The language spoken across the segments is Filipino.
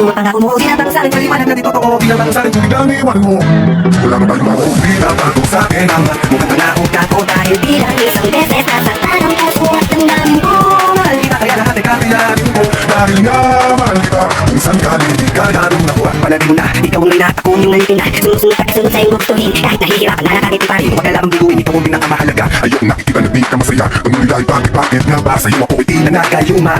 mga pangako mo. Tinatang sa'kin, maliwanag na di totoo. Tinatang sa'kin, tuligang iwan mo. Wala na tayong ako, pinatago sa'kin ang mukhang pangako ko. Dahil bilang isang beses nasaktan ang puso at damdamin ko. Mahal kita kaya lahat ay kakayanin ko. Dahil nga mahal kita, minsan ka di kaya nung nakuha. Palagi mo na, ikaw ang layna, ako yung nalitin na. Sumusunod at kasunod sa iyong gustuhin. Kahit nahihirapan na nakakiti pa rin. Huwag ka lamang biguin, ikaw ang pinakamahalaga. Ayokong nakikita na di ka masaya. Ang muli dahil bakit nga ba sa'yo ako itinanagayuma.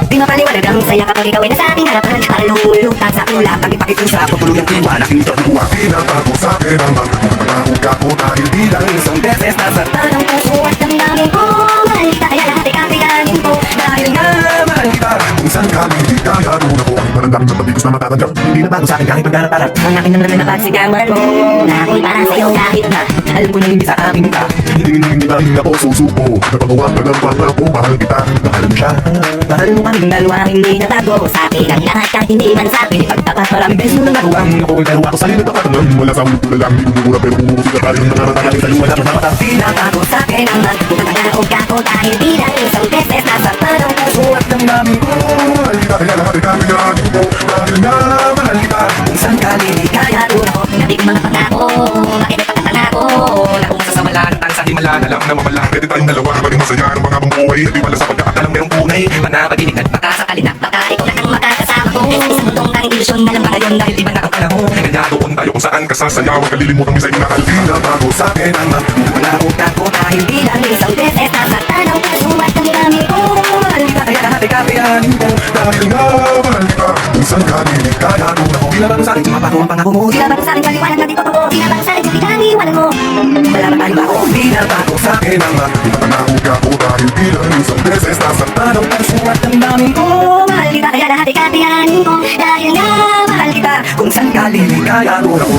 Di mapaliwanag ang saya kapag ikaw ay nasa ating harapan. Para lumulutang sa ulap, ang ipakikusa. Tutuluyang iwan, aking italuwa. Pinatago sa'kin ang mukhang pangako ko. Dahil bilang isang beses nasaktan Ang puso at damdamin ko. Mahal kita kaya lahat ay kakayanin ko. Dahil nga mahal kita, minsan ka di kaya nung nakuha. Ang parang dami ng pag-ibig na matatanggap. Hindi na bago sa'kin kahit pagdaratarat. ang akin naman na napagsigawan mo. Na ako'y para sa'yo kahit na alam ko na hindi sa akin ka. Hindi ba rin ako susuko. Napagawa ka ng pangako, mahal kita. Mahal mo siya. Mahal mo kaming dalawa, hindi natago sa akin ang lahat kahit hindi man sa akin. Pagtapat maraming beses mo na nakuha. Ako pero ako sa'yo nagkakatangan. Wala sa mundo na lang, hindi bumura pero umuusig ka tayo ng nangaratayan sa'yo. Wala pa dapat Tinatago sa akin ang magpapaganaog ako dahil bilang isang beses nasaktan ang puso at damdamin ko. mahal kita, kaya lahat ay kakayanin ko. Dahil nga mahal kita. Minsan kaya doon ako natin mga pangako. Bakit may pagkatangako na kung sasawala ng tang sa himala na lang. Alam na mapala, pwede tayong dalawa. Maging masaya ng mga buhay. Di wala sa pagkakatalang merong tunay. Manapaginig at makasakali na baka ikaw na ang makakasama ko. Sa mundong tanging ilusyon na lang ba ngayon dahil iba na ang panahon. Kaya doon tayo kung saan ka sasaya. Huwag kalilimutan mo sa'yo na tinatago sa'kin ang Pangako ko dahil bilang isang beses nasaktan ang puso at damdamin ko. Mahal kita kaya lahat ay kakayanin ko. dahil nga mahal kita. Minsan ka di kaya nung ako. Tinatang sa'kin, mapako ang pangako mo. Tinatang sa'kin, maliwanag na di totoo. Tinatang sa'kin, tuligang iwanan mo. Wala na tayong ako. Tinatago sa'kin ang pangako ko. Dahil bilang isang beses nasaktan ang puso at Damdamin ko, mahal kita kaya lahat ay kakayanin ko. Dahil nga mahal kita, kung saan ka liligaya doon ako.